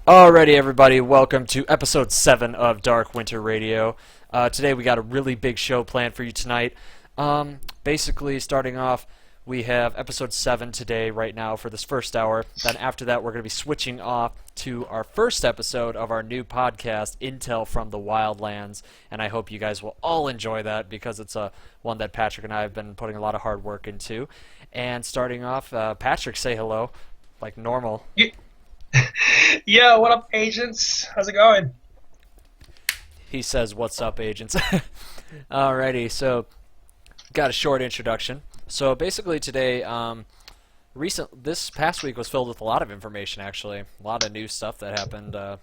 Alrighty, everybody, welcome to episode 7 of Dark Winter Radio. Today we got a really big show planned for you tonight. Basically, starting off, we have episode 7 today, right now, for this first hour. Then after that, we're going to be switching off to our first episode of our new podcast, Intel from the Wildlands. And I hope you guys will all enjoy that, because it's one that Patrick and I have been putting a lot of hard work into. And starting off, Patrick, say hello, like normal. Yo, what up, agents? How's it going? He says, "What's up, agents?" Alrighty, so got a short introduction. So basically today, this past week was filled with a lot of information, actually. A lot of new stuff that happened, a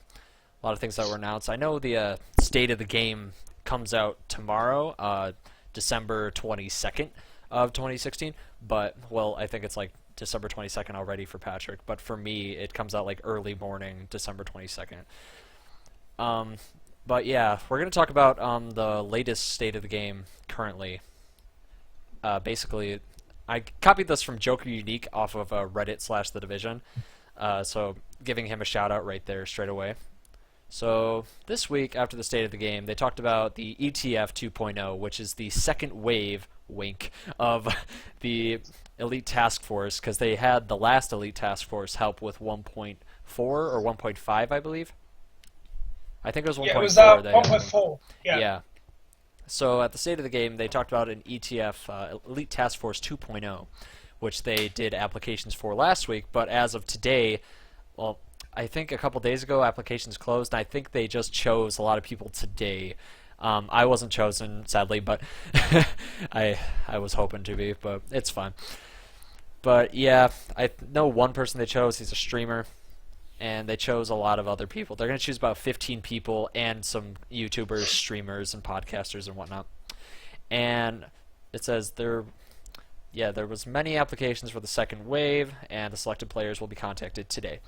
lot of things that were announced. I know the state of the game comes out tomorrow, December 22nd of 2016, but, well, I think it's like December 22nd already for Patrick, but for me, it comes out like early morning, December 22nd. But yeah, we're going to talk about the latest state of the game currently. Basically, I copied this from Joker Unique off of Reddit / The Division, so giving him a shout out right there straight away. So this week, after the state of the game, they talked about the ETF 2.0, which is the second wave, wink, of the Elite Task Force, because they had the last Elite Task Force help with 1.4 or 1.5, I believe. I think it was 1.4. Yeah, it was 1.4. Yeah. So at the state of the game, they talked about an ETF, Elite Task Force 2.0, which they did applications for last week, but as of today, well, I think a couple days ago, applications closed, and I think they just chose a lot of people today. I wasn't chosen, sadly, but I was hoping to be, but it's fine. But yeah, I know one person they chose. He's a streamer, and they chose a lot of other people. They're going to choose about 15 people and some YouTubers, streamers, and podcasters and whatnot. And it says there was many applications for the second wave, and the selected players will be contacted today.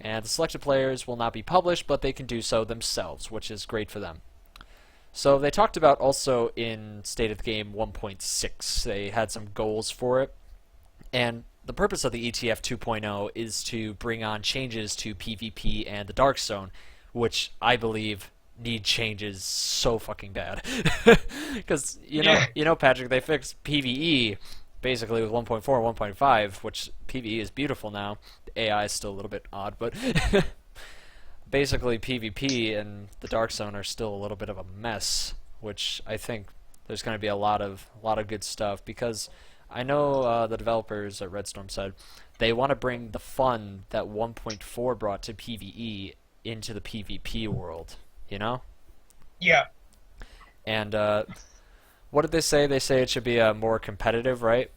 And the selected players will not be published, but they can do so themselves, which is great for them. So they talked about also in State of the Game 1.6, they had some goals for it. And the purpose of the ETF 2.0 is to bring on changes to PvP and the Dark Zone, which I believe need changes so fucking bad. Because, you know, Patrick, they fixed PvE basically with 1.4 and 1.5, which PvE is beautiful now. The AI is still a little bit odd, but basically PvP and the Dark Zone are still a little bit of a mess, which I think there's going to be a lot of good stuff, because I know the developers at Redstorm said they want to bring the fun that 1.4 brought to PvE into the PvP world, you know? Yeah. And what did they say? They say it should be more competitive, right?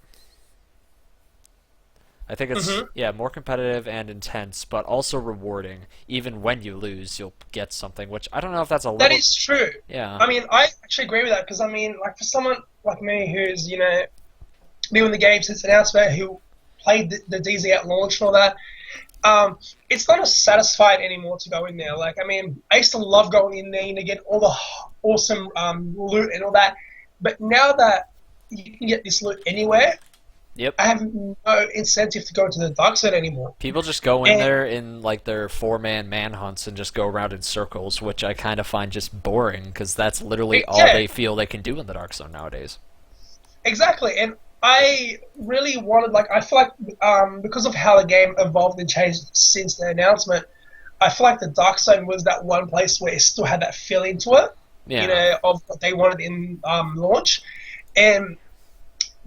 I think it's, more competitive and intense, but also rewarding. Even when you lose, you'll get something, which I don't know if that's a little... That is true. Yeah. I mean, I actually agree with that, because, I mean, like, for someone like me who's, been in the game since announcement, who played the DZ at launch and all that, it's not as satisfying anymore to go in there. Like, I mean, I used to love going in there, get all the awesome loot and all that, but now that you can get this loot anywhere, Yep. I have no incentive to go to the Dark Zone anymore. People just go in there in like their 4-man manhunts and just go around in circles, which I kind of find just boring, because that's literally all they feel they can do in the Dark Zone nowadays. Exactly, and I really wanted, like, I feel like because of how the game evolved and changed since the announcement, I feel like the Dark Zone was that one place where it still had that feeling to it, of what they wanted in launch, and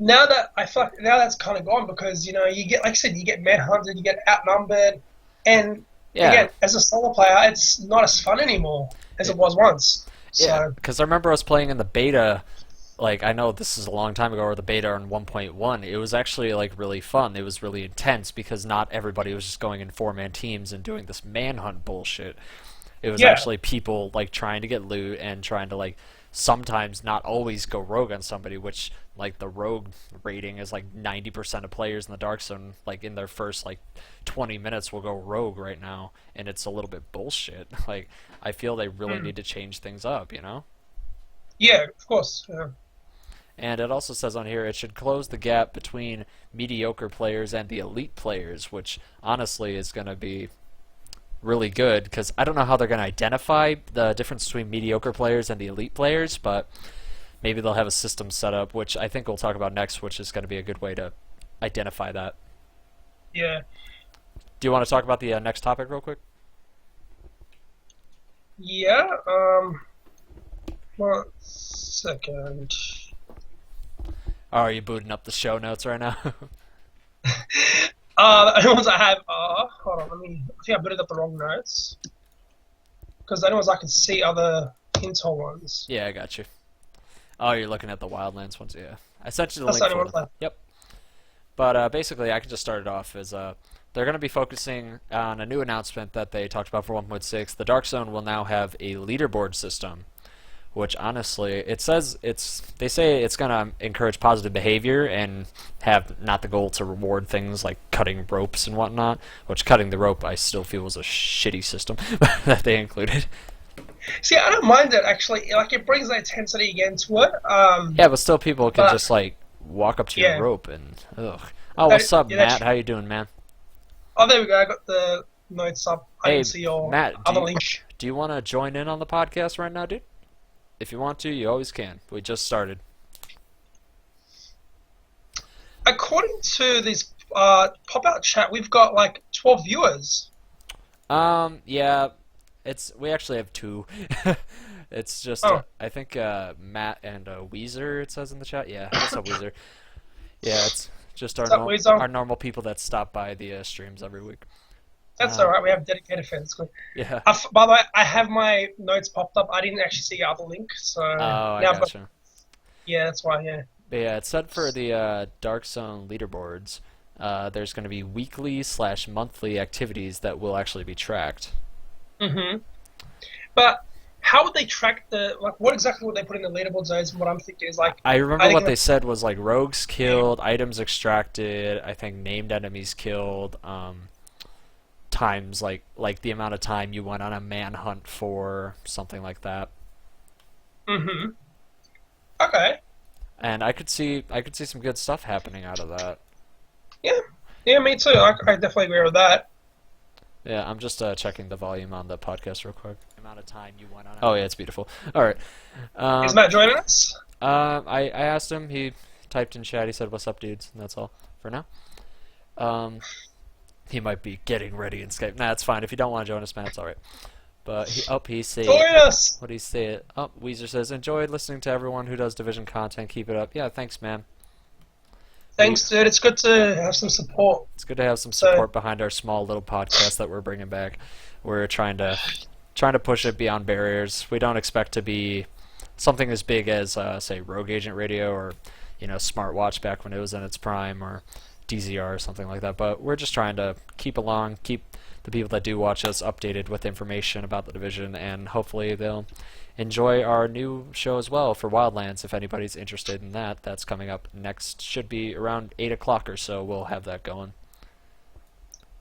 now that I feel like that's kind of gone, because you get, like I said, you get manhunted, you get outnumbered, and again, as a solo player, it's not as fun anymore as it was once. Yeah, because I remember I was playing in the beta. Like, I know this is a long time ago, or the beta on 1.1. It was actually like really fun. It was really intense, because not everybody was just going in 4-man teams and doing this manhunt bullshit. It was actually people like trying to get loot and trying to like sometimes not always go rogue on somebody, which like the rogue rating is like 90% of players in the Dark Zone, like in their first like 20 minutes will go rogue right now, and it's a little bit bullshit. Like, I feel they really need to change things up, you know? Yeah, of course. Yeah. And it also says on here it should close the gap between mediocre players and the elite players, which honestly is going to be really good because I don't know how they're going to identify the difference between mediocre players and the elite players, but maybe they'll have a system set up, which I think we'll talk about next, which is going to be a good way to identify that. Yeah. Do you want to talk about the next topic real quick? Yeah. 1 second. Oh, are you booting up the show notes right now? The only ones I have are. Hold on, I think I booted up the wrong notes. Because the only ones I can see are the Intel ones. Yeah, I got you. Oh, you're looking at the Wildlands ones, yeah. I sent you the That's link the only for ones them. Yep. But basically, I can just start it off as they're going to be focusing on a new announcement that they talked about for 1.6. The Dark Zone will now have a leaderboard system, which honestly, they say it's going to encourage positive behavior and have not the goal to reward things like cutting ropes and whatnot, which cutting the rope I still feel was a shitty system that they included. See, I don't mind it actually. Like it brings the intensity again to it. Yeah, but still people can but just like walk up to yeah, your rope and ugh. Oh, what's up, yeah, Matt? How you doing, man? oh, there we go. I got the notes up. I Hey, didn't see your Matt, other link. do you want to join in on the podcast right now, dude? If you want to, you always can. We just started. According to this pop-out chat, we've got like 12 viewers. Yeah, we actually have two. It's just Oh, I think Matt and Weezer it says in the chat. Yeah, what's up, Weezer? Yeah, it's just what's up, Weezer? our normal people that stop by the streams every week. That's Uh, alright. We have dedicated fans. Good. yeah. By the way, I have my notes popped up. I didn't actually see your other link, so Oh, I now I've got. gotcha. Yeah, that's why. Yeah. But yeah, it's set for the Dark Zone leaderboards. There's going to be weekly/monthly activities that will actually be tracked. Mhm. But how would they track the like? What exactly would they put in the leaderboard zones? And what I'm thinking is like, I are remember they what gonna? they said was like rogues killed, items extracted, I think named enemies killed, times like the amount of time you went on a manhunt for something like that. Mhm. Okay. And I could see some good stuff happening out of that. Yeah. Yeah, me too. I definitely agree with that. Yeah, I'm just checking the volume on the podcast real quick. Amount of time you went on. Oh yeah, it's beautiful. All right. Is Um, Matt joining us? I asked him. He typed in chat. He said, "What's up, dudes?" And that's all for now. Um, he might be getting ready in Skype. Nah, it's fine. If you don't want to join us, man, it's all right. But he say Join us. what do you say? Oh, Weezer says, "Enjoyed listening to everyone who does Division content. Keep it up." Yeah, thanks, man. We Thanks, dude. It's good to have some support. It's good to have some So, support behind our small little podcast that we're bringing back. We're trying to push it beyond barriers. We don't expect to be something as big as say Rogue Agent Radio or Smartwatch back when it was in its prime or DZR or something like that. But we're just trying to keep the people that do watch us updated with information about the division, and hopefully they'll enjoy our new show as well for Wildlands. If anybody's interested in that, that's coming up next. Should be around 8 o'clock or so. We'll have that going.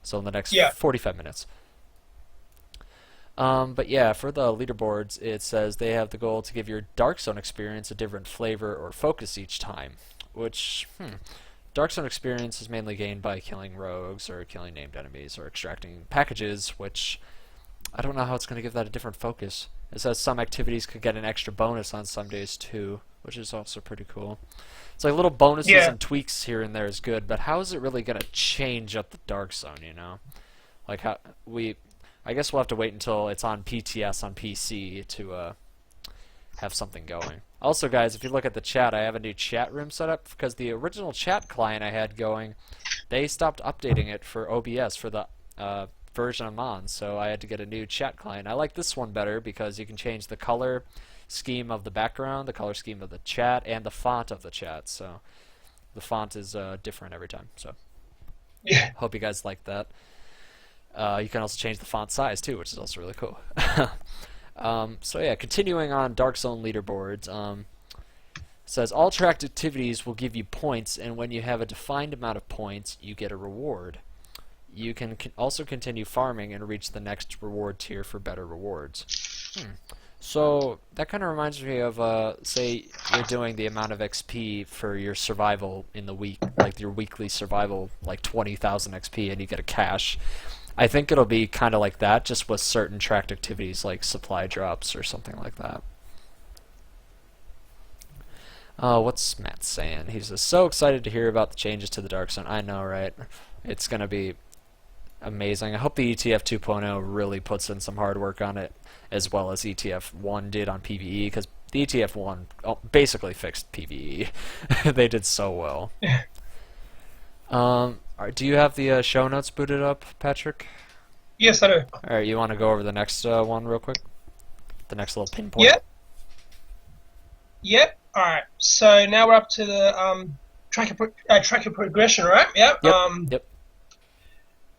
So in the next yeah. 45 minutes. But yeah, for the leaderboards, it says they have the goal to give your Dark Zone experience a different flavor or focus each time. Which, Dark Zone experience is mainly gained by killing rogues or killing named enemies or extracting packages, which I don't know how it's going to give that a different focus. It says some activities could get an extra bonus on some days too, which is also pretty cool. It's like little bonuses Yeah. and tweaks here and there is good, but how is it really going to change up the Dark Zone, Like I guess we'll have to wait until it's on PTS on PC to have something going. Also, guys, if you look at the chat, I have a new chat room set up because the original chat client I had going, they stopped updating it for OBS for the version I'm on, so I had to get a new chat client. I like this one better because you can change the color scheme of the background, the color scheme of the chat, and the font of the chat. So the font is different every time. So Yeah. hope you guys like that. You can also change the font size too, which is also really cool. So yeah, continuing on Dark Zone leaderboards. Says all tracked activities will give you points, and when you have a defined amount of points, you get a reward. You can also continue farming and reach the next reward tier for better rewards. So that kind of reminds me of, say you're doing the amount of XP for your survival in the week, like your weekly survival, like 20,000 XP, and you get a cash. I think it'll be kind of like that, just with certain tracked activities like supply drops or something like that. What's Matt saying? He's just so excited to hear about the changes to the Dark Zone. I know, right? It's going to be amazing. I hope the ETF 2.0 really puts in some hard work on it, as well as ETF 1 did on PvE, because the ETF 1 basically fixed PvE. They did so well. Do you have the show notes booted up, Patrick? Yes, I do. Alright, you want to go over the next one real quick? The next little pinpoint? Yep. Yep. All right. So now we're up to the track your progression, right? Yep. Yep. Yep.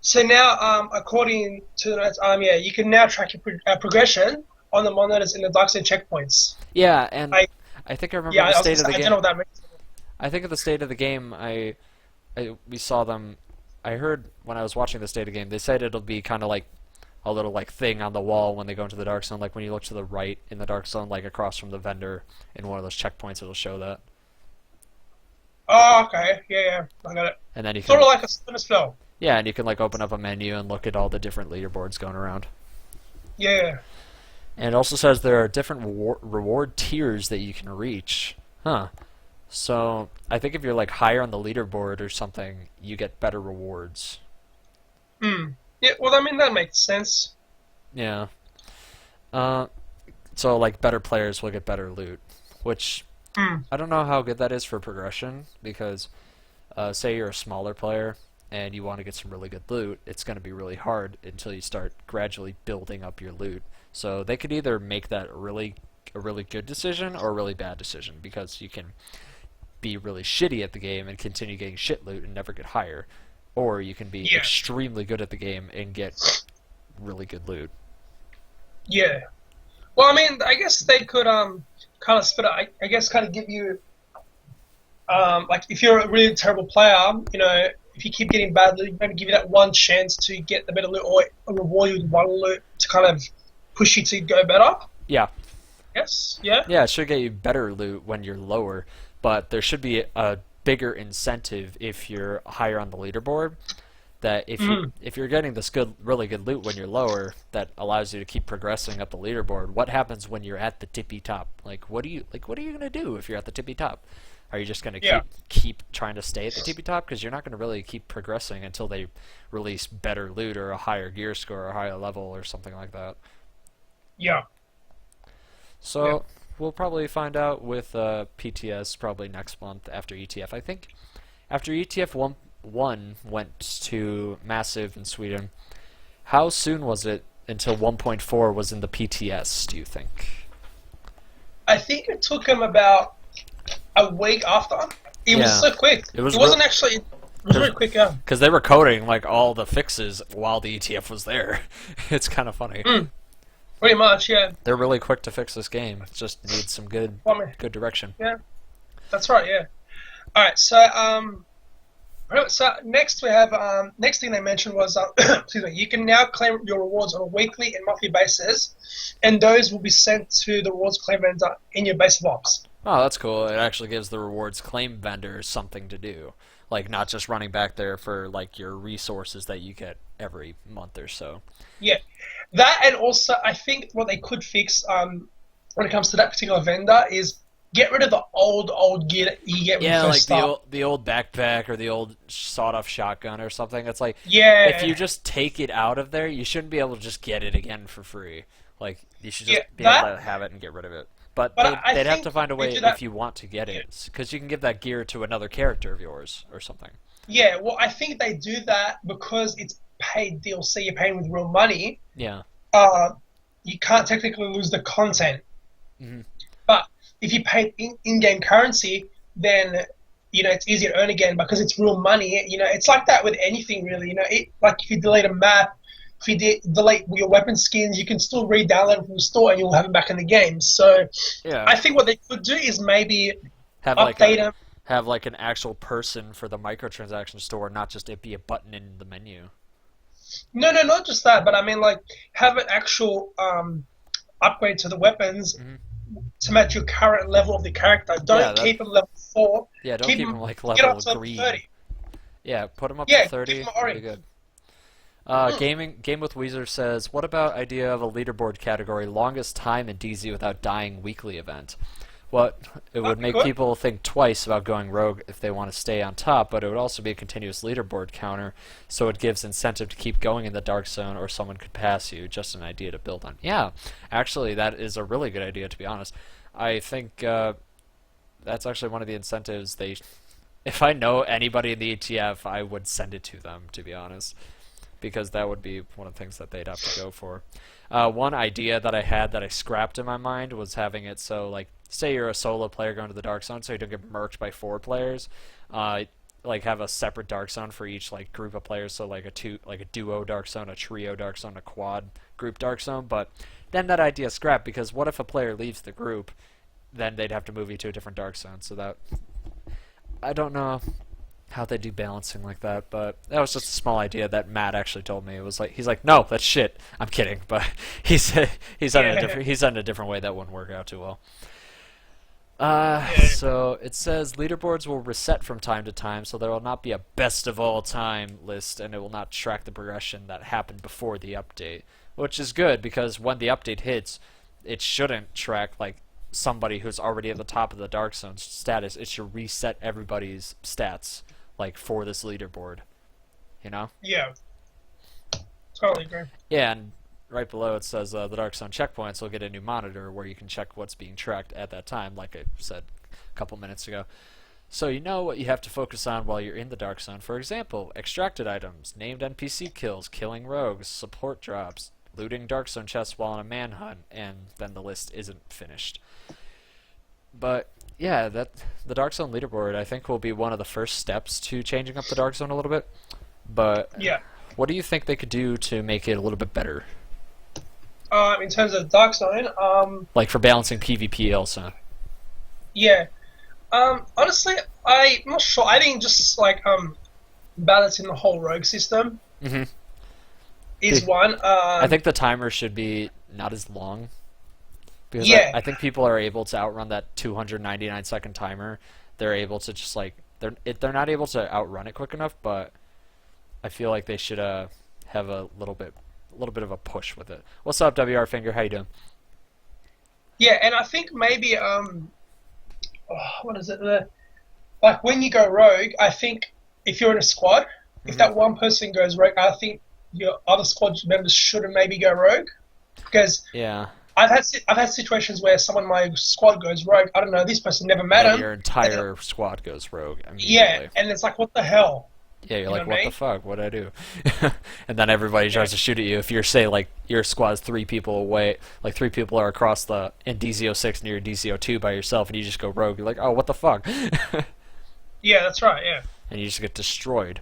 So now, according to the notes, yeah, you can now track your progression on the monitors in the Dark Zone checkpoints. Yeah, and I think I remember the state of the game. I don't know what that means. I think at the state of the game, we saw them. I heard when I was watching the state of the game, they said it'll be kind of like a little like thing on the wall when they go into the Dark Zone, like when you look to the right in the Dark Zone, like across from the vendor in one of those checkpoints, it'll show that. Oh, okay. Yeah, I got it. And then you can sort of like a spin spell. Yeah, and you can like open up a menu and look at all the different leaderboards going around. Yeah. And it also says there are different reward tiers that you can reach. Huh. So I think if you're like higher on the leaderboard or something, you get better rewards. Yeah, well, I mean, that makes sense. Yeah. So like better players will get better loot, which I don't know how good that is for progression, because say you're a smaller player and you want to get some really good loot, it's going to be really hard until you start gradually building up your loot. So they could either make that a really good decision or a really bad decision, because you can be really shitty at the game and continue getting shit loot and never get higher, or you can be extremely good at the game and get really good loot. Yeah. Well, I mean, I guess they could kind of split it. I guess kind of give you like if you're a really terrible player, you know, if you keep getting bad loot, maybe give you that one chance to get the better loot, or reward you with one loot to kind of push you to go better. Yeah. Yes. Yeah. Yeah, it should get you better loot when you're lower, but there should be a bigger incentive if you're higher on the leaderboard. That if you're getting this really good loot when you're lower, that allows you to keep progressing up the leaderboard. What happens when you're at the tippy top? What are you gonna do if you're at the tippy top? Are you just gonna keep trying to stay at the tippy top? Because you're not gonna really keep progressing until they release better loot or a higher gear score or a higher level or something like that. Yeah. So we'll probably find out with PTS probably next month after ETF. I think after ETF 1 went to Massive in Sweden, how soon was it until 1.4 was in the PTS, do you think? I think it took him about a week after. It was so quick. It wasn't actually... It was really quick, yeah. Because they were coding like all the fixes while the ETF was there. It's kind of funny. Pretty much, yeah. They're really quick to fix this game. It just needs some good direction. Yeah, that's right. Yeah. All right. So next we have next thing they mentioned was excuse me, you can now claim your rewards on a weekly and monthly basis, and those will be sent to the rewards claim vendor in your base of ops. Oh, that's cool. It actually gives the rewards claim vendor something to do, like not just running back there for like your resources that you get every month or so. Yeah, that, and also I think what they could fix when it comes to that particular vendor is get rid of the old gear that you get when you first start. the old backpack or the old sawed-off shotgun or something. It's like, if you just take it out of there, you shouldn't be able to just get it again for free. Like, you should just be able to have it and get rid of it. But they'd have to find a way if you want to get it, because you can give that gear to another character of yours or something. Yeah, well, I think they do that because it's paid DLC. You're paying with real money. Yeah. You can't technically lose the content. Mm-hmm. But if you pay in-game currency, then it's easier to earn again because it's real money. It's like that with anything really. Like if you delete a map, if you delete your weapon skins, you can still re-download them from the store and you'll have them back in the game. So I think what they could do is maybe update them. Have like an actual person for the microtransaction store, not just it be a button in the menu. No, not just that, but I mean like have an actual upgrade to the weapons to match your current level of the character. Don't keep them level 4. Yeah, don't keep them like level green. 30. Yeah, put them up to 30. Give them orange. Really good. Mm, Game with Weezer says, "What about idea of a leaderboard category longest time in DZ without dying weekly event? What it would that'd be make good. people think twice about going rogue if they want to stay on top, but it would also be a continuous leaderboard counter, so it gives incentive to keep going in the dark zone, or someone could pass you. Just an idea to build on." Yeah, actually, that is a really good idea. To be honest, I think that's actually one of the incentives they. If I know anybody in the ETF, I would send it to them. To be honest, because that would be one of the things that they'd have to go for. One idea that I had that I scrapped in my mind was having it so, like, say you're a solo player going to the dark zone, so you don't get murked by four players. Uh, like have a separate dark zone for each like group of players, so like a duo dark zone, a trio dark zone, a quad group dark zone. But then that idea scrapped because what if a player leaves the group? Then they'd have to move you to a different dark zone. So that I don't know how they do balancing like that, but that was just a small idea that Matt actually told me. It was like he's like, no, that's shit. I'm kidding, but he's done it a Yeah, different he's done it a different way that wouldn't work out too well. yeah, So it says leaderboards will reset from time to time, so there will not be a best of all time list, and it will not track the progression that happened before the update, which is good because when the update hits, it shouldn't track like somebody who's already at the top of the dark zone status. It should reset everybody's stats like for this leaderboard, you know? yeah. Totally agree. Yeah, and right below it says the Dark Zone checkpoints will get a new monitor where you can check what's being tracked at that time, like I said a couple minutes ago. So you know what you have to focus on while you're in the Dark Zone. For example, extracted items, named NPC kills, killing rogues, support drops, looting Dark Zone chests while on a manhunt, and then the list isn't finished. But yeah, that the Dark Zone leaderboard I think will be one of the first steps to changing up the Dark Zone a little bit. But Yeah. what do you think they could do to make it a little bit better? In terms of Dark Zone, Like for balancing PvP also. yeah. Honestly, I'm not sure. I think just like balancing the whole rogue system hmm is one. I think the timer should be not as long because Yeah, I think people are able to outrun that 299-second timer. They're able to just like they're not able to outrun it quick enough, but I feel like they should have a little bit of a push with it. What's up, WR Finger? How you doing? yeah, and I think maybe what is it? Like when you go rogue, I think if you're in a squad, if hmm that one person goes rogue, I think your other squad members shouldn't maybe go rogue because Yeah, I've had situations where someone in my squad goes rogue. I don't know, this person never and met then him. your And then, entire squad goes rogue yeah, immediately. and it's like what the hell, Yeah, you're you know like, what I what the mean? fuck? What'd I do? And then everybody Yeah, tries to shoot at you. If you're, say, like, your squad's three people away, like, three people are across the, in DZ06 and you're in DZ02 by yourself, and you just go rogue, you're like, oh, what the fuck? yeah, that's right. Yeah, And you just get destroyed.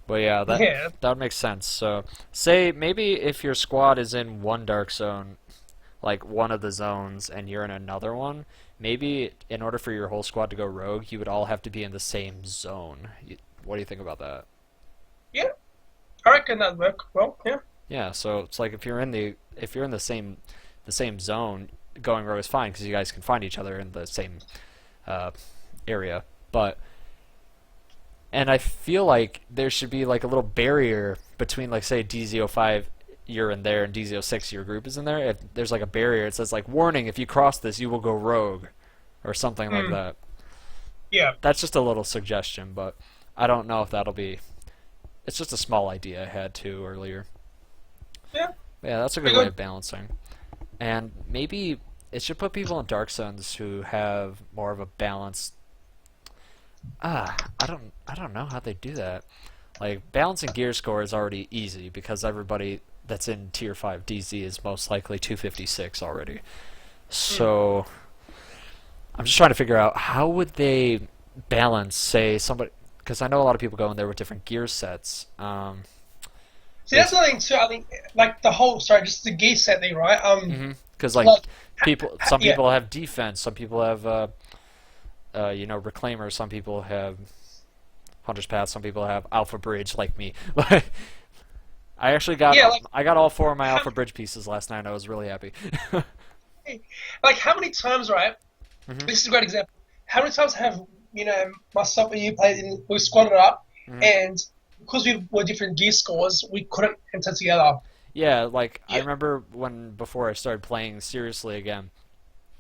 But yeah, yeah, that would make sense. So, say, maybe if your squad is in one dark zone, like one of the zones, and you're in another one, maybe in order for your whole squad to go rogue, you would all have to be in the same zone. What do you think about that? yeah. I reckon that'd work well. Yeah, Yeah, so it's like if you're in the same zone, going rogue is fine because you guys can find each other in the same uh, area. But and I feel like there should be like a little barrier between like say DZ05 you're in there and DZ06 your group is in there. If there's like a barrier, it says like warning: if you cross this, you will go rogue, or something like mm, that. yeah, That's just a little suggestion, but I don't know if that'll be. It's just a small idea I had too earlier. yeah. Yeah, that's a good Pretty way good. of balancing. And maybe it should put people in dark zones who have more of a balanced. I don't know how they do that. Like balancing gear score is already easy because everybody that's in tier 5 DZ is most likely 256 already. Mm. So I'm just trying to figure out how would they balance, say somebody, because I know a lot of people go in there with different gear sets. See, that's Is the thing too. I think like the whole sorry, just the gear set thing, right? because like Like some yeah, people have defense, some people have reclaimers, some people have hunter's path, some people have alpha bridge like me. I actually got yeah. Like I got all four of my how, alpha bridge pieces last night. And I was really happy. like how many times, right? hmm This is a great example. How many times have myself and you played in? We squatted up, hmm and because we were different gear scores, we couldn't enter together. Yeah, like I Yeah, remember when before I started playing seriously again,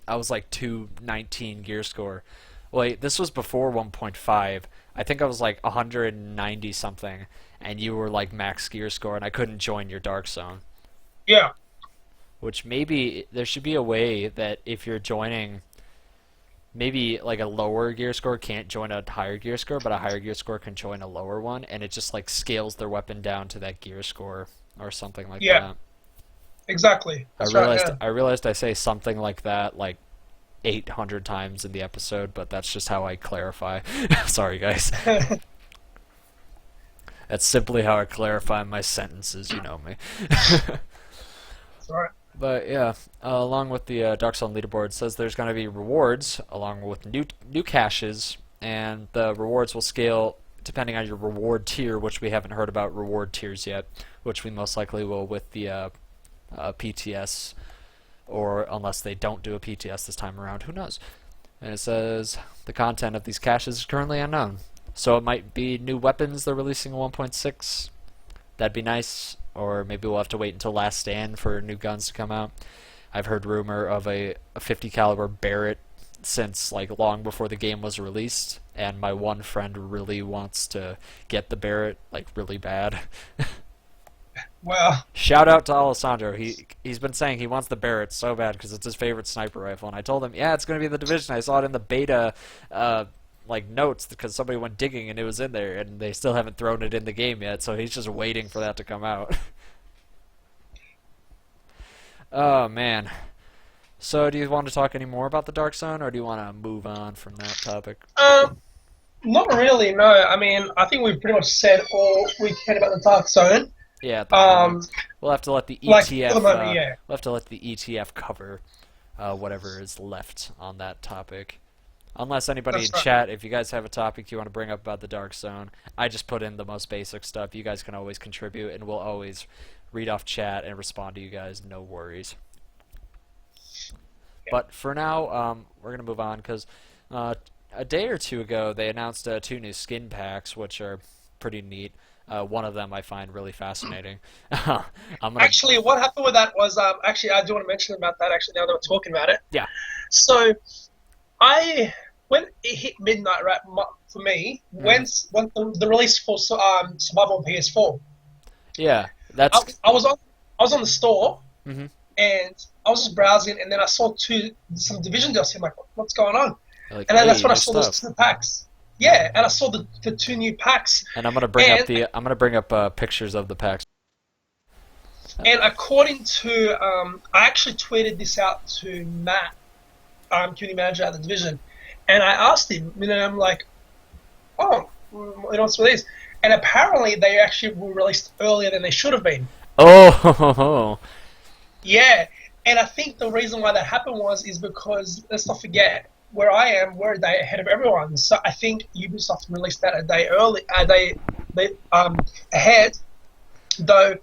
I was like 219 gear score. Wait, this was before 1.5. I think I was like 190 something, and you were like max gear score, and I couldn't join your Dark Zone. yeah, Which maybe there should be a way that if you're joining, maybe like a lower gear score can't join a higher gear score, but a higher gear score can join a lower one, and it just like scales their weapon down to that gear score or something like yeah. that. Exactly. I That's right. realized Yeah. I realized I say something like that like 800 times in the episode, but that's just how I clarify. Sorry, guys. That's simply how I clarify my sentences. You know me. That's right. But yeah, along with the Dark Zone leaderboard, it says there's going to be rewards along with new caches, and the rewards will scale depending on your reward tier, which we haven't heard about reward tiers yet, which we most likely will with the PTS, or unless they don't do a PTS this time around, who knows? And it says the content of these caches is currently unknown. So it might be new weapons they're releasing in 1.6. That'd be nice. Or maybe we'll have to wait until Last Stand for new guns to come out. I've heard rumor of a 50 caliber Barrett since like long before the game was released, and my one friend really wants to get the Barrett like really bad. Well, Shout out to Alessandro. He's been saying he wants the Barrett so bad because it's his favorite sniper rifle, and I told him, yeah, it's going to be the Division. I saw it in the beta, like notes because somebody went digging and it was in there, and they still haven't thrown it in the game yet. So he's just waiting for that to come out. Oh man. So do you want to talk any more about the Dark Zone, or do you want to move on from that topic? um, not really. No, I mean, I think we've pretty much said all we can about the Dark Zone. Yeah, at the Um, moment. We'll have to let the like for ETF. the moment, yeah. We'll have to let the ETF cover whatever is left on that topic. Unless anybody That's in right. chat, if you guys have a topic you want to bring up about the Dark Zone, I just put in the most basic stuff. You guys can always contribute, and we'll always read off chat and respond to you guys. No worries. Yeah. But for now, we're gonna move on because a day or two ago they announced two new skin packs, which are pretty neat. One of them I find really fascinating. I'm gonna, Actually, what happened with that was actually I do want to mention about that. Actually, now that we're talking about it, yeah, so I when it hit midnight, right, for me, mhm. when the release for Survival on PS4, Yeah, I, that's I was on I was on the store hmm and I was just browsing, and then I saw some Division deals. I'm like, what's going on? like, And then that's hey, when I new saw those stuff. two packs. Yeah, and I saw the two new packs, And and I'm gonna bring up pictures of the packs. and according to I actually tweeted this out to Matt, community manager at the Division, and I asked him, I'm like, oh, what's with these? And apparently they actually were released earlier than they should have been. Oh, Yeah, and I think the reason why that happened is because let's not forget where I am, we're a day ahead of everyone. So I think Ubisoft released that a day early, ahead. Though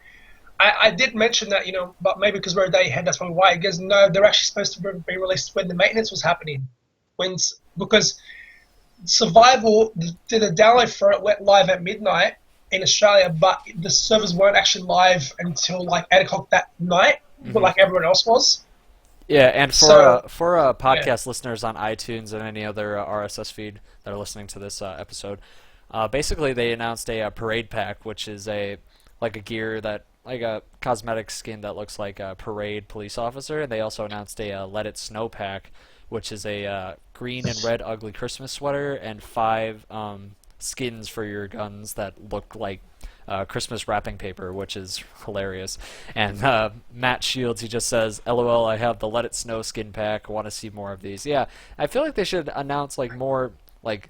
I did mention that, but maybe because we're a day ahead, that's probably why. Because no, they're actually supposed to be released when the maintenance was happening, because Survival, the download for it went live at midnight in Australia, but the servers weren't actually live until like 8 o'clock that night, but hmm like everyone else was. yeah. And So for yeah, podcast listeners on iTunes and any other RSS feed that are listening to this episode, basically they announced a, parade pack, which is a like a gear that like a cosmetic skin that looks like a parade police officer, and they also announced a Let It Snow pack, which is a green and red ugly Christmas sweater and 5 skins for your guns that look like Christmas wrapping paper, which is hilarious. And Matt Shields, he just says, "LOL, I have the Let It Snow skin pack. Want to see more of these?" Yeah, I feel like they should announce like more like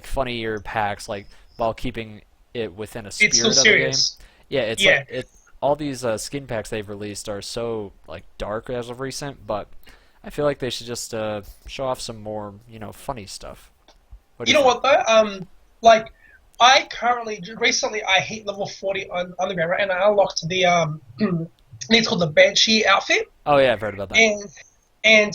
funnier packs, like while keeping it within a it's still spirit of the game. serious. Yeah, it's like Yeah, it. All these skin packs they've released are so like dark as of recent, but I feel like they should just show off some more, funny stuff. What do you you know think? what though? Like I currently recently I hit level 40 on Underground, right, and I unlocked the it's called the Banshee outfit, Oh yeah, I've heard about that. and and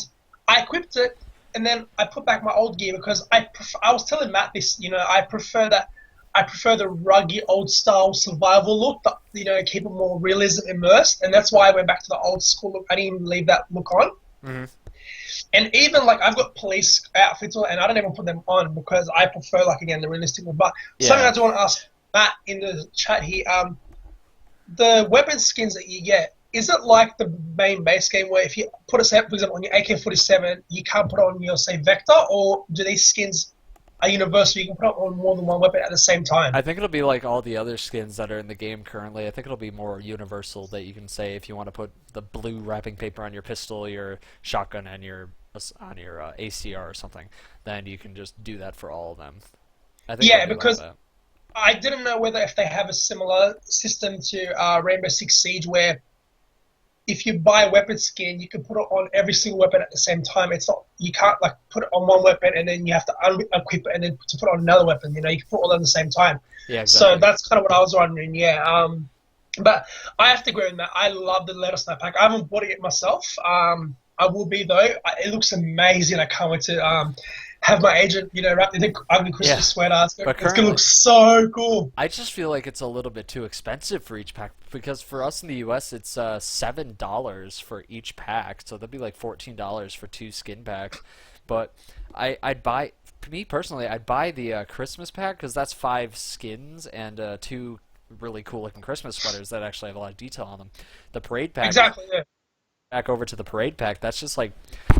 I equipped it, and then I put back my old gear because I was telling Matt this, I prefer that I prefer the rugged, old-style survival look. That, keep it more realism immersed, and that's why I went back to the old school look. I didn't even leave that look on. Hmm. And even like I've got police outfits on, and I don't even put them on because I prefer like again the realistic look. But something I Yeah. do want to ask Matt in the chat here. The weapon skins that you get, is it like the main base game where if you put a set, for example, on your AK-47, you can't put on your, say, Vector, or do these skins are universal? You can put it on more than one weapon at the same time? I think it'll be like all the other skins that are in the game currently. I think it'll be more universal that you can say if you want to put the blue wrapping paper on your pistol, your shotgun, and your on your ACR or something, then you can just do that for all of them. I think it'll Yeah, be like because that. I didn't know whether if they have a similar system to Rainbow Six Siege where if you buy a weapon skin, you can put it on every single weapon at the same time. It's not you can't like put it on one weapon and then you have to unequip it and then to put it on another weapon. You can put it all at the same time. Yeah, So exactly. that's kind of what I was wondering. Yeah. But I have to agree with that. I love the Let Us Know pack. I haven't bought it yet myself. I will be though. It looks amazing. I can't wait to have my agent, wrapped in the ugly Yeah, Christmas sweater. but It's gonna currently, look so cool. I just feel like it's a little bit too expensive for each pack because for us in the U.S. it's $7 for each pack, so that'd be like $14 for two skin packs. But I'd buy me personally, I'd buy the Christmas pack because that's five skins and two really cool looking Christmas sweaters that actually have a lot of detail on them. The parade pack, Exactly. Yeah. back over to the parade pack, that's just like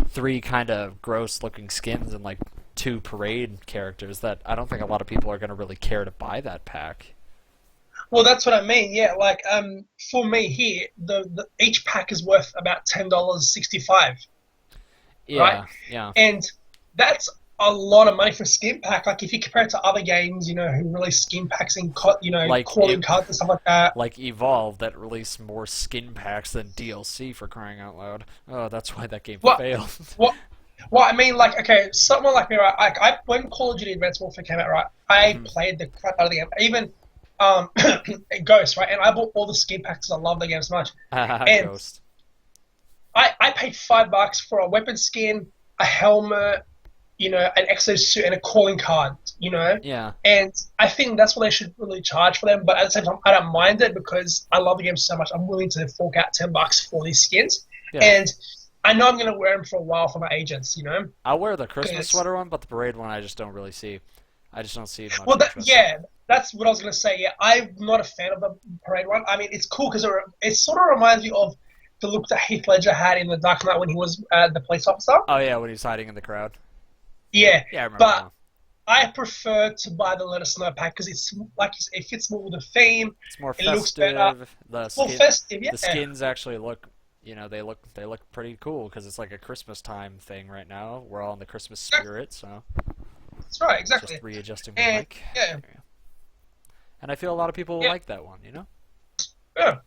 three kind of gross looking skins and like two parade characters that I don't think a lot of people are going to really care to buy that pack. Well, that's what I mean. Yeah, like for me here, the each pack is worth about $10.65, right? Yeah, yeah. And that's a lot of money for a skin pack. Like if you compare it to other games, who release skin packs and Like calling it, cards and stuff like that. like Evolve that released more skin packs than DLC for crying out loud. Oh, that's why that game What failed. what Well, I mean, like, okay, someone like me, right? Like, when Call of Duty Advanced Warfare came out, right? I Mhm. played the crap out of the game. Even Ghost, right? And I bought all the skin packs 'cause I love the game so much. And Ghost. I paid $5 for a weapon skin, a helmet, an exosuit, and a calling card. Yeah, And I think that's what they should really charge for them. But at the same time, I don't mind it because I love the game so much. I'm willing to fork out $10 for these skins, yeah. and I know I'm gonna wear them for a while for my agents. I'll wear the Christmas 'Cause sweater one, but the parade one I just don't really see. I just don't see much Well, interest in. yeah, that's what I was gonna say. Yeah, I'm not a fan of the parade one. I mean, it's cool because it sort of reminds me of the look that Heath Ledger had in The Dark Knight when he was the police officer. Oh yeah, when he's hiding in the crowd. Yeah, Yeah, I remember but now. I prefer to buy the Let Us Know pack because it's like it fits more with the theme. It's more It looks better. festive. The More skin, festive, the yeah. skins actually look, they look pretty cool because it's like a Christmas time thing right now. We're all in the Christmas spirit, so That's right, exactly. just readjusting my And mic. yeah, There you go. And I feel a lot of people will yeah, like that one. yeah,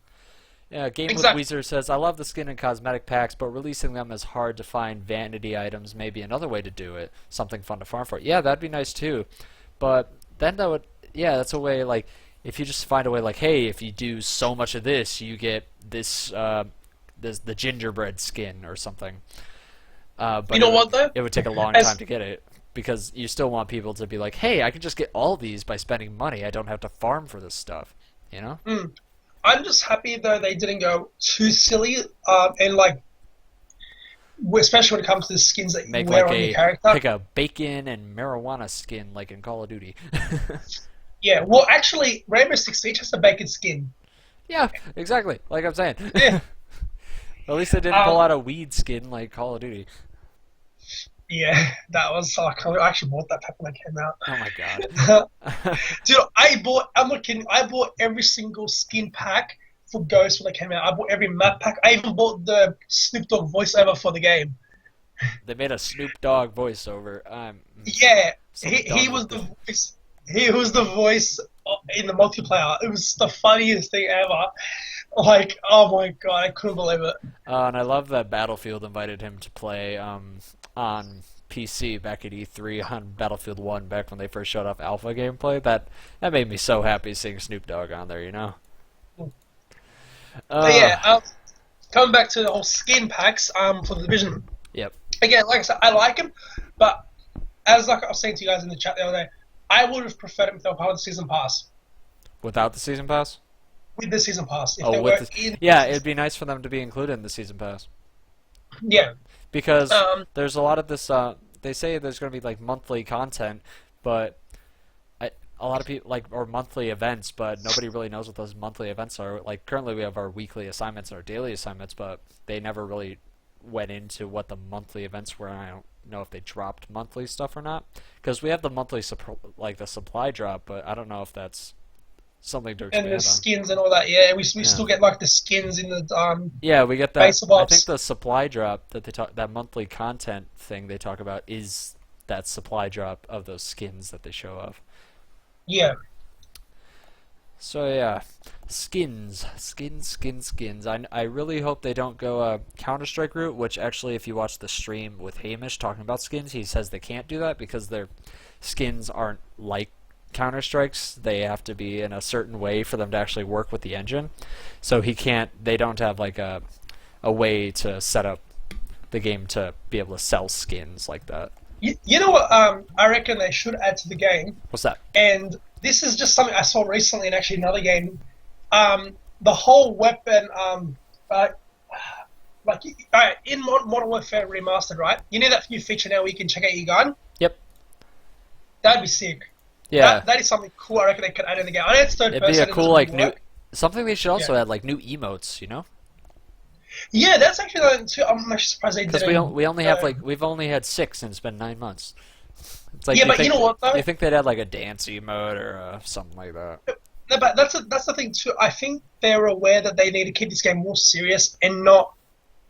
Yeah, Game with exactly. Weezer says, I love the skin and cosmetic packs, but releasing them as hard to find vanity items may be another way to do it. Something fun to farm for. Yeah, that'd be nice too. But then that would, yeah, that's a way, like, if you just find a way, like, hey, if you do so much of this, you get the gingerbread skin or something. You But know what though? it would take a long time As to get it because you still want people to be like, hey, I can just get all these by spending money. I don't have to farm for this stuff. You know? mm, I'm just happy though they didn't go too silly and like especially when it comes to the skins that you Make wear like on your a character. pick a bacon and marijuana skin like in Call of Duty. Yeah, well, actually, Rainbow Six Siege has a bacon skin. Yeah, exactly. Like I'm saying. Yeah. At least they didn't pull Um. out a weed skin like Call of Duty. Yeah, that was like I actually bought that pack when it came Oh my out. god. Dude, I bought. I'm not kidding. I bought every single skin pack for Ghost when it came out. I bought every map pack. I even bought the Snoop Dogg voiceover for the game. They made a Snoop Dogg voiceover. I'm Yeah, so he done was with the this. voice. He was the voice in the multiplayer. It was the funniest thing ever. Like, oh my god, I couldn't believe it. And I love that Battlefield invited him to play on PC back at E3 on Battlefield 1 back when they first showed off alpha gameplay. That made me so happy seeing Snoop Dogg on there. But Uh, yeah, coming back to the whole skin packs for the division. yep. Again, like I said, I like them, but as like I was saying to you guys in the chat the other day, I would have preferred it if they were part of the season pass. Without the season pass? With the season pass, if Oh, they with were the in the yeah, season, it'd be nice for them to be included in the season pass yeah. because Um, there's a lot of this. They say there's going to be like monthly content, but a lot of people like or monthly events, but nobody really knows what those monthly events are. Like currently, we have our weekly assignments and our daily assignments, but they never really went into what the monthly events were. And I don't know if they dropped monthly stuff or not because we have the monthly like the supply drop, but I don't know if that's something to and the expand on. skins and all that. Yeah, we Yeah. still get like the skins in the Yeah, we get that. base of I think ops. the supply drop that they talk, that monthly content thing they talk about is that supply drop of those skins that they show off. Yeah, So yeah, skins. I really hope they don't go a Counter Strike route. Which actually, if you watch the stream with Hamish talking about skins, he says they can't do that because their skins aren't like Counter Strikes. They have to be in a certain way for them to actually work with the engine. So he can't. They don't have like a way to set up the game to be able to sell skins like that. you know what? I reckon they should add to the game, What's that? and this is just something I saw recently in actually another game. The whole weapon, like in Modern Warfare Remastered, right? You know that new feature now where you can check out your gun. Yep. That'd be sick. Yeah. That is something cool. I reckon they could add in the game. I know it's third It'd be person. a It cool doesn't like really new work. something they should also Yeah, add like new emotes, you know? yeah, that's actually something too. I'm actually surprised they Because didn't. we only have like we've only had 6 and it's been 9 months. It's like Yeah, but you know what though? you think they'd add like a dance emote or something like that? No, but that's the thing too. I think they're aware that they need to keep this game more serious and not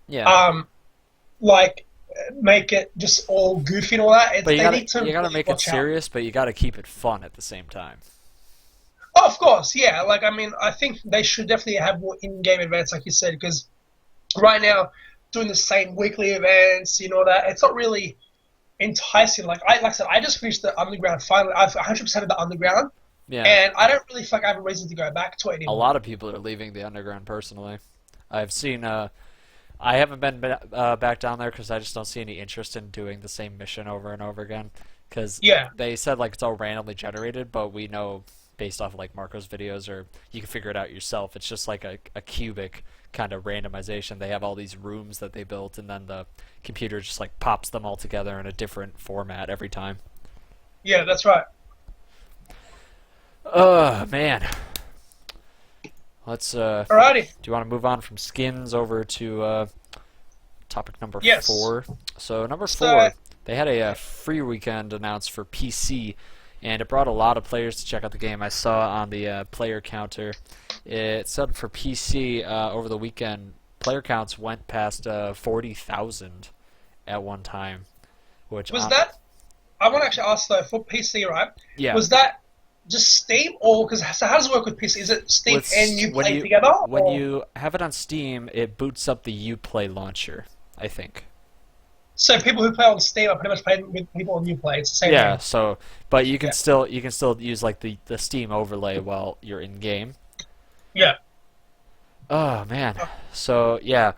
Yeah, um like make it just all goofy and all that. but They need to you gotta really make it watch out. serious, but you gotta keep it fun at the same time. Oh, of course, yeah. Like I mean, I think they should definitely have more in-game events, like you said, because right now doing the same weekly events, you know that it's not really enticing. Like I said, I just finished the underground finally. I've 100% of the underground, Yeah, and I don't really feel like I have a reason to go back to it a anymore. lot of people are leaving the underground personally. I've seen I haven't been back down there because I just don't see any interest in doing the same mission over and over again. Because Yeah, they said like it's all randomly generated, but we know based off of like Marco's videos, or you can figure it out yourself. It's just like a cubic kind of randomization. They have all these rooms that they built, and then the computer just like pops them all together in a different format every time. yeah, that's right. Oh man, let's Alrighty. do you want to move on from skins over to topic number Yes. 4? So number So 4, they had a free weekend announced for PC, and it brought a lot of players to check out the game. I saw on the player counter, it said for PC over the weekend, player counts went past 40,000 at one time, which Was that? I want to actually ask though for PC, right? yeah. Was that just Steam or because so how does it work with PC? Is it Steam With and you when play together? when Or? you have it on Steam, it boots up the Uplay launcher, I think. So people who play on Steam are pretty much playing with people on Uplay. It's the same Yeah, thing. so but Yeah. you can still use like the Steam overlay while you're in game. Yeah. Oh man. So yeah,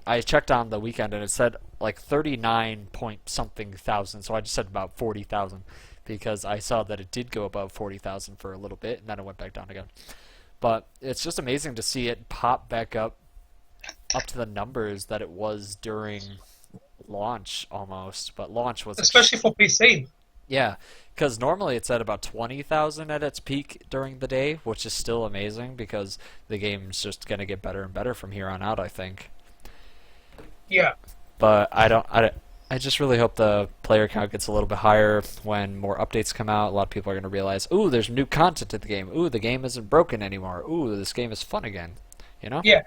I checked on the weekend and it said like 39 point something thousand. So I just said about 40,000 because I saw that it did go above 40,000 for a little bit and then it went back down again. But it's just amazing to see it pop back up to the numbers that it was during launch almost. But launch was Especially for PC. yeah, because normally it's at about 20,000 at its peak during the day, which is still amazing because the game's just going to get better and better from here on out, I think. Yeah. But I just really hope the player count gets a little bit higher when more updates come out. A lot of people are going to realize, ooh, there's new content in the game. Ooh, the game isn't broken anymore. Ooh, this game is fun again. You know? Yeah.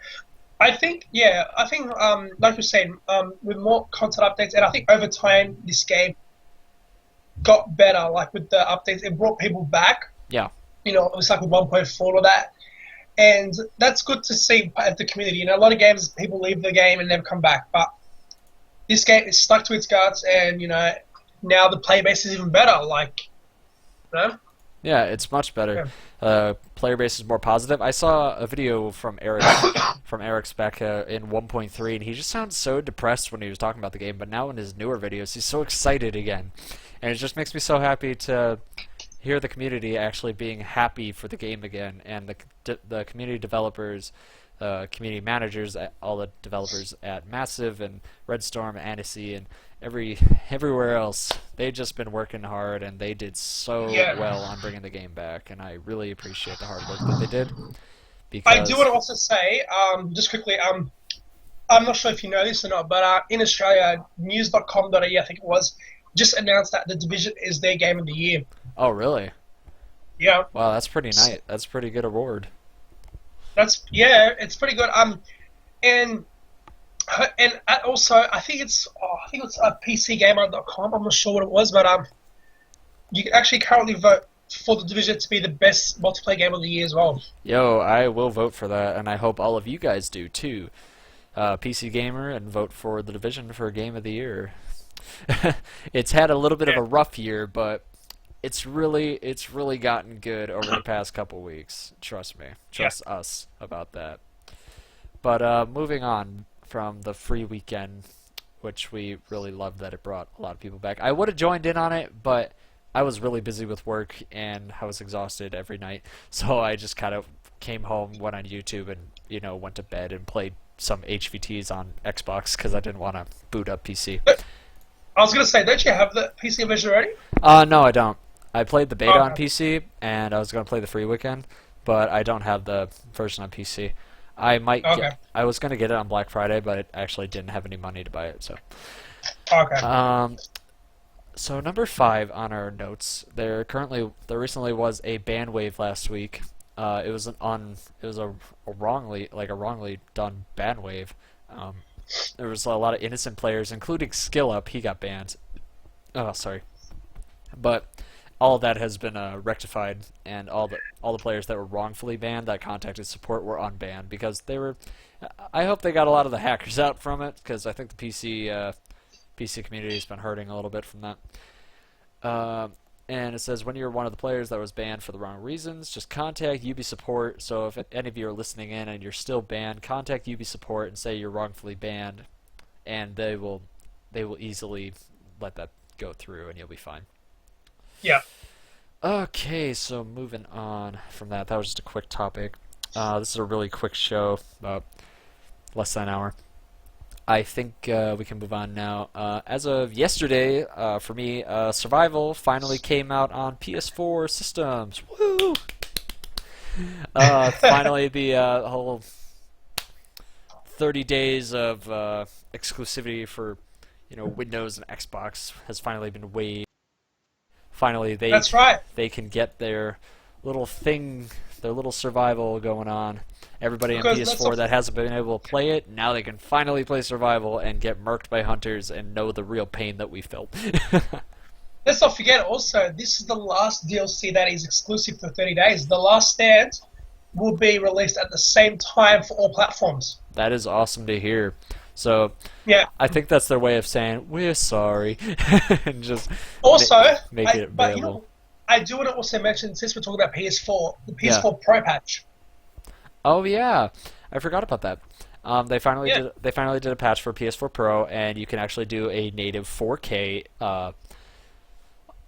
I think like you're saying, with more content updates and I think over time this game got better, like with the updates, it brought people back. Yeah. You know, it was like with 1.4 or that. And that's good to see at the community. You know, a lot of games people leave the game and never come back, but this game is stuck to its guts, and you know now the player base is even better. Like, you know, Yeah, it's much better. yeah, Player base is more positive. I saw a video from Eric from Eric's back in 1.3, and he just sounded so depressed when he was talking about the game. But now in his newer videos, he's so excited again, and it just makes me so happy to hear the community actually being happy for the game again, and the community developers, community managers, all the developers at Massive and Redstorm, Annecy, and everywhere else. They've just been working hard, and they did so Yeah. well on bringing the game back, and I really appreciate the hard work that they did I do want because to also say, just quickly, I'm not sure if you know this or not, but in Australia, news.com.au, I think it was, just announced that The Division is their game of the year. oh really? Yeah, Wow, that's pretty nice. That's a pretty good award. yeah, it's pretty good. And and also I think it's PCGamer.com. I'm not sure what it was, but you can actually currently vote for The Division to be the best multiplayer game of the year as well. Yo, I will vote for that, and I hope all of you guys do too. PC Gamer, and vote for The Division for Game of the Year. It's had a little bit of Yeah, a rough year, but it's really gotten good over the past couple weeks. Trust me, yeah. trust us about that. But moving on from the free weekend, which we really loved that it brought a lot of people back. I would have joined in on it, but I was really busy with work and I was exhausted every night, so I just kind of came home, went on YouTube, and went to bed and played some HVTs on Xbox because I didn't want to boot up PC. But I was gonna say, don't you have the PC version already? No, I don't. I played the beta on Okay, PC, and I was going to play the free weekend, but I don't have the version on PC. I might get. okay, I was going to get it on Black Friday, but I actually didn't have any money to buy it. So, okay. um, so number 5 on our notes. There recently was a ban wave last week. It was a wrongly done ban wave. Um, there was a lot of innocent players, including Skill Up. He got banned. Oh, sorry. But all of that has been rectified, and all the players that were wrongfully banned that contacted support were unbanned because they were. I hope they got a lot of the hackers out from it because I think the PC community has been hurting a little bit from that. And it says when you're one of the players that was banned for the wrong reasons, just contact UB support. So if any of you are listening in and you're still banned, contact UB support and say you're wrongfully banned, and they will easily let that go through, and you'll be fine. Yeah. Okay, so moving on from that, that was just a quick topic. This is a really quick show, about less than an hour. I think we can move on now. As of yesterday, for me, Survival finally came out on PS4 systems. Woo! Finally, the whole 30 days of exclusivity for Windows and Xbox has finally been waived. Finally, That's right. they can get their little thing, their little survival going on. Everybody on Because let's PS4 not that hasn't been able to play it, now they can finally play survival and get murked by hunters and know the real pain that we felt. let's not forget also, this is the last DLC that is exclusive for 30 days. The Last Stand will be released at the same time for all platforms. That is awesome to hear. So Yeah. I think that's their way of saying we're sorry and just Also, make it but available. I do want to also mention, since we're talking about PS4, the Yeah. PS4 Pro patch. Oh yeah, I forgot about that. They finally Yeah. did a patch for PS4 Pro, and you can actually do a native 4K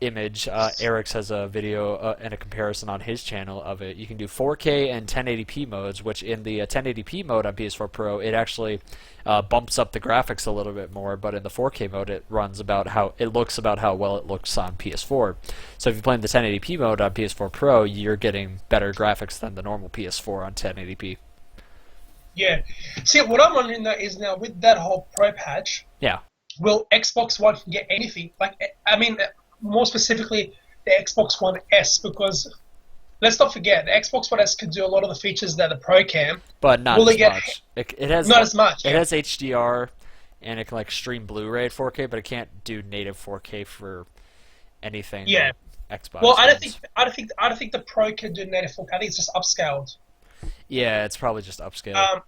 image. Eric's has a video and a comparison on his channel of it. You can do 4K and 1080p modes, which in the 1080p mode on PS4 Pro, it actually bumps up the graphics a little bit more, but in the 4K mode, it looks about how well it looks on PS4. So if you're playing the 1080p mode on PS4 Pro, you're getting better graphics than the normal PS4 on 1080p. Yeah. See, what I'm wondering though is now with that whole Pro patch, Yeah. will Xbox One get anything? Like, I mean, more specifically, the Xbox One S, because let's not forget, the Xbox One S can do a lot of the features that the Pro can. But not Will as it get much. It has not as much? it Yeah. has HDR, and it can like stream Blu-ray at 4K, but it can't do native 4K for anything Yeah. like Xbox Well, ones. I don't think the Pro can do native 4K. I think it's just upscaled. Yeah, it's probably just upscaled. Um,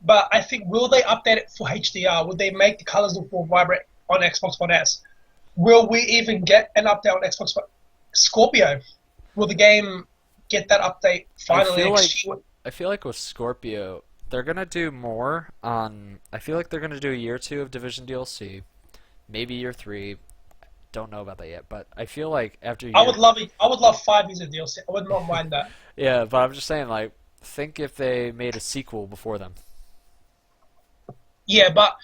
but I think, will they update it for HDR? Would they make the colors look more vibrant on Xbox One S? Will we even get an update on Xbox One Scorpio? Will the game get that update finally next year? I feel like with Scorpio, they're gonna do more on. I feel like they're gonna do a year 2 of Division DLC, maybe year 3. don't know about that yet, but I feel like after I year, would love it. I would love 5 years of DLC. I would not mind that. yeah, but I'm just saying, like, think if they made a sequel before them. Yeah, but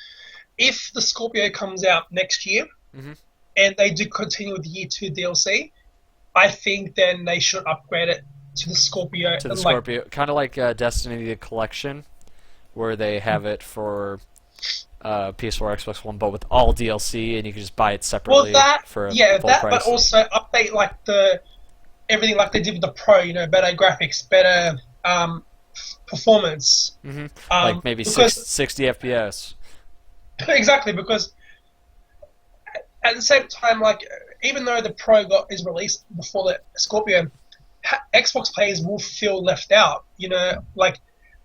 if the Scorpio comes out next year Hmm. and they do continue with the year 2 DLC, I think then they should upgrade it to the Scorpio. To the And like, Scorpio, kind of like Destiny the Collection, where they have it for PS4, Xbox One, but with all DLC, and you can just buy it well, separately that for a yeah, full that, but price. also update like the everything like they did with the Pro. Better graphics, better performance. Hmm. Like maybe Because 60 FPS. exactly because at the same time, like even though the Pro is released before the Scorpio, Xbox players will feel left out. Like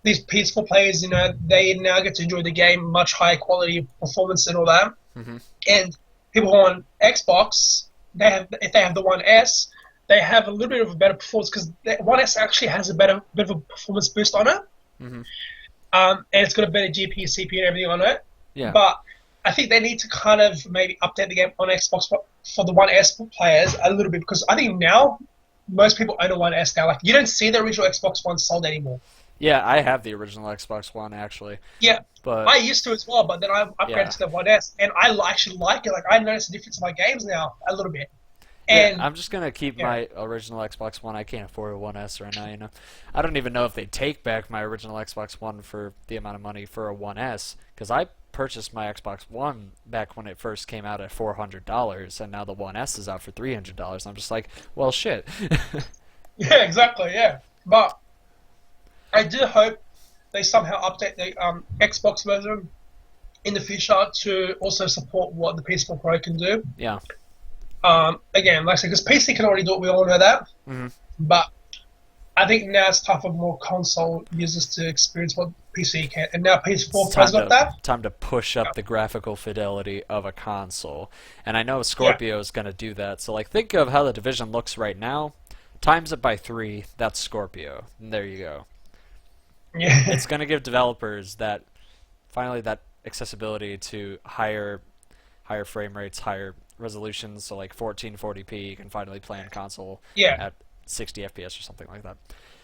these peaceful players, they now get to enjoy the game much higher quality performance and all that. Hmm. And people who are on Xbox, if they have the One S, they have a little bit of a better performance because the One S actually has a bit of a performance boost on it, Hmm. and it's got a better GPU, CPU, and everything on it. Yeah. But I think they need to kind of maybe update the game on Xbox for the One S players a little bit because I think now most people own a One S now. Like you don't see the original Xbox One sold anymore. Yeah, I have the original Xbox One actually, Yeah, but I used to as well, but then I upgraded yeah. to the One S, and I actually like it. Like I notice a difference in my games now a little bit. Yeah, And I'm just gonna keep yeah, my original Xbox One. I can't afford a One S right now, I don't even know if they take back my original Xbox One for the amount of money for a One S, because I purchased my Xbox One back when it first came out at $400, and now the One S is out for $300. I'm just like, well, shit. yeah, exactly, yeah. But I do hope they somehow update the Xbox version in the future to also support what the PS4 Pro can do. Yeah. Again, like I said, because PC can already do it, we all know that. Hmm. But I think now it's tough for more console users to experience what PC can. And now It's PS4 Pro's got that. time to push Yeah. up the graphical fidelity of a console, and I know Yeah. Scorpio is gonna do that. So like, think of how the Division looks right now. Times it by 3. That's Scorpio. And there you go. Yeah. It's going to give developers that accessibility to higher frame rates, higher resolutions, so like 1440p you can finally play on console Yeah. at 60 FPS or something like that.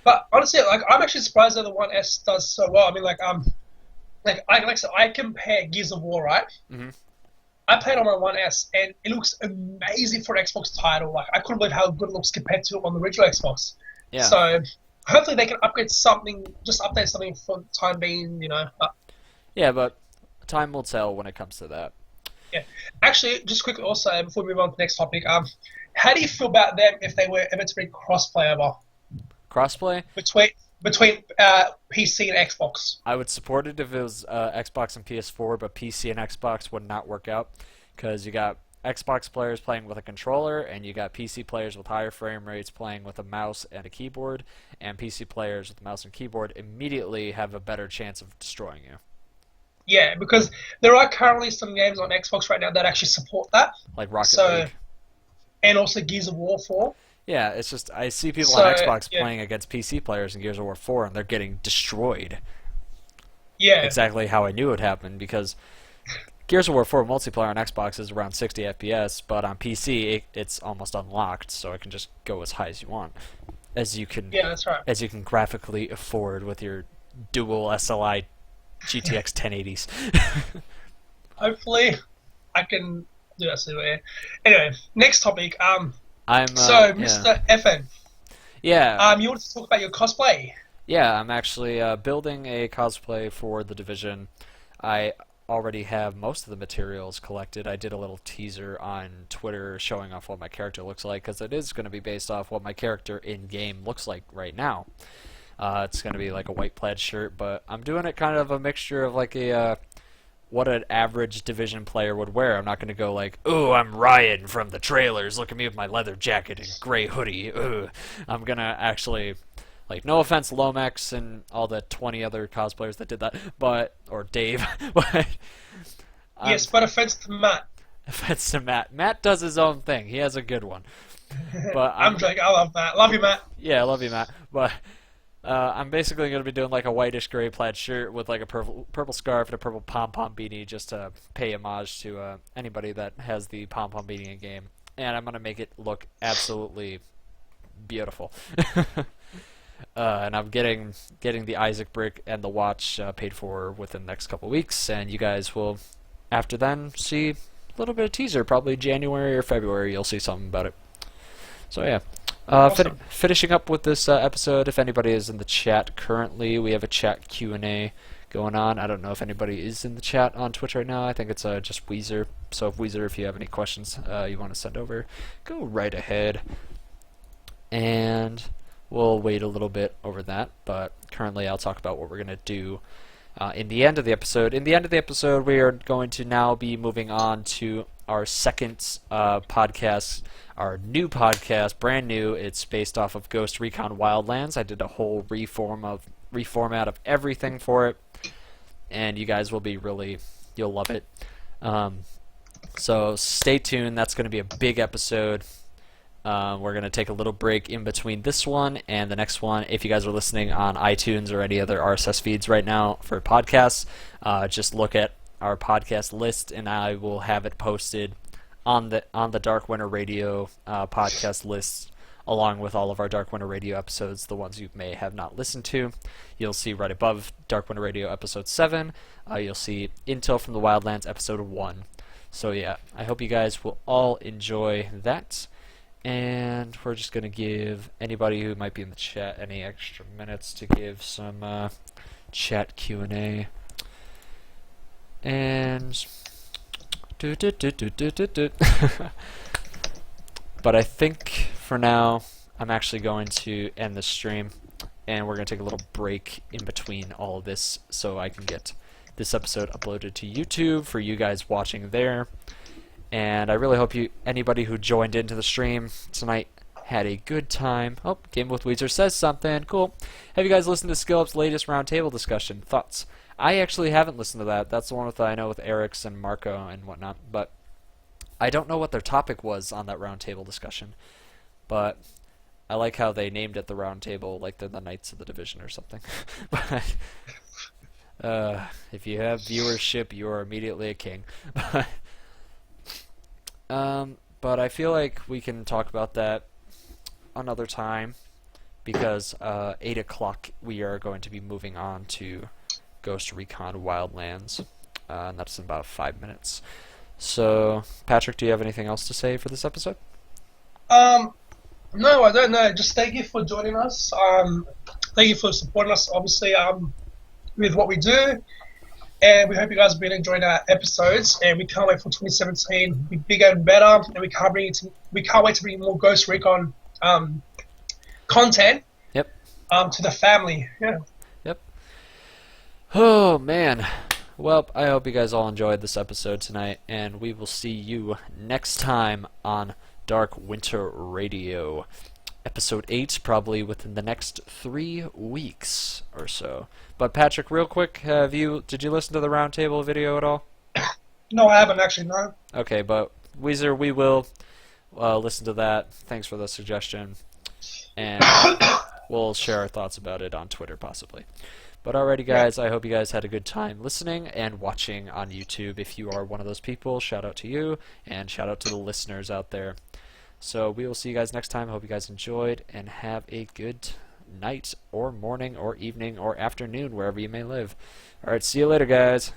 But honestly, like I'm actually surprised that the One S does so well. I mean, like I said, I compare Gears of War, right? Hmm. I played on my One S, and it looks amazing for an Xbox title. Like I couldn't believe how good it looks compared to on the original Xbox. Yeah. So hopefully they can upgrade something, just update something for the time being. Yeah, but time will tell when it comes to that. Yeah. Actually, just quickly also before we move on to the next topic, how do you feel about them if they were ever to bring crossplay over Crossplay, between PC and Xbox? I would support it if it was Xbox and PS4, but PC and Xbox would not work out because you got Xbox players playing with a controller, and you got PC players with higher frame rates playing with a mouse and a keyboard, and PC players with a mouse and keyboard immediately have a better chance of destroying you. Yeah, because there are currently some games on Xbox right now that actually support that. Like Rocket So, League. and also Gears of War 4. Yeah, it's just I see people on So, Xbox yeah, playing against PC players in Gears of War 4, and they're getting destroyed. yeah, Exactly how I knew it would happen, because Gears of War 4 multiplayer on Xbox is around 60 FPS, but on PC it's almost unlocked, so it can just go as high as you want, yeah, that's right. as you can graphically afford with your dual SLI GTX 1080s. Hopefully, I can do that soon. Anyway, next topic. I'm So yeah. Mr. FN, Yeah, you want to talk about your cosplay? yeah, I'm actually building a cosplay for the Division. I already have most of the materials collected. I did a little teaser on Twitter showing off what my character looks like, because it is going to be based off what my character in-game looks like right now. It's going to be like a white plaid shirt, but I'm doing it kind of a mixture of like a what an average Division player would wear. I'm not going to go like, "Ooh, I'm Ryan from the trailers. Look at me with my leather jacket and gray hoodie." Ooh. I'm going to actually, like, no offense, Lomax and all the 20 other cosplayers that did that, but or Dave, but Yes, but offense to Matt. offense to Matt. Matt does his own thing. He has a good one. But I'm joking. I love Matt. Love you, Matt. yeah, I love you, Matt. But I'm basically going to be doing like a whitish gray plaid shirt with like a purple scarf and a purple pom pom beanie just to pay homage to anybody that has the pom pom beanie in game, and I'm going to make it look absolutely beautiful. And I'm getting the Isaac brick and the watch paid for within the next couple weeks, and you guys will after then see a little bit of teaser, probably January or February. You'll see something about it. So yeah. Awesome. Finishing up with this episode, if anybody is in the chat currently, we have a chat Q&A going on. I don't know if anybody is in the chat on Twitch right now. I think it's just Weezer. So Weezer, if you have any questions you want to send over, go right ahead. And we'll wait a little bit over that. But currently I'll talk about what we're going to do in the end of the episode. In the end of the episode, we are going to now be moving on to our second podcast, our new podcast, brand new. It's based off of Ghost Recon Wildlands. I did a whole reformat of everything for it, and you guys will be you'll love it. So stay tuned. That's going to be a big episode. We're going to take a little break in between this one and the next one. If you guys are listening on iTunes or any other RSS feeds right now for podcasts, just look at our podcast list, and I will have it posted on the Dark Winter Radio podcast list, along with all of our Dark Winter Radio episodes, the ones you may have not listened to. You'll see right above Dark Winter Radio episode 7. You'll see Intel from the Wildlands episode 1. So yeah, I hope you guys will all enjoy that. And we're just going to give anybody who might be in the chat any extra minutes to give some chat Q&A. And but I think for now I'm actually going to end the stream, and we're going to take a little break in between all of this so I can get this episode uploaded to YouTube for you guys watching there. And I really hope anybody who joined into the stream tonight had a good time. Oh, Game with Weezer says something. Cool. Have you guys listened to SkillUp's latest roundtable discussion? Thoughts? I actually haven't listened to that. That's the one I know with Eric's and Marco and whatnot. But I don't know what their topic was on that roundtable discussion. But I like how they named it the roundtable, like they're the Knights of the Division or something. But if you have viewership, you are immediately a king. But I feel like we can talk about that another time, because 8 o'clock we are going to be moving on to Ghost Recon Wildlands, and that's in about 5 minutes. So, Patrick, do you have anything else to say for this episode? No, I don't know. Just thank you for joining us. Thank you for supporting us, obviously, with what we do. And we hope you guys have been enjoying our episodes. And we can't wait for 2017 to be bigger and better. And we can't wait to bring more Ghost Recon content. Yep. To the family. Yeah. Yep. Oh man. Well, I hope you guys all enjoyed this episode tonight, and we will see you next time on Dark Winter Radio. Episode 8, probably within the next 3 weeks or so. But Patrick, real quick, did you listen to the roundtable video at all? No, I haven't actually, no. Okay, but Weezer, we will listen to that. Thanks for the suggestion. And we'll share our thoughts about it on Twitter, possibly. But alrighty, guys, I hope you guys had a good time listening and watching on YouTube. If you are one of those people, shout out to you, and shout out to the listeners out there. So we will see you guys next time. Hope you guys enjoyed, and have a good night or morning or evening or afternoon wherever you may live. Alright, see you later, guys.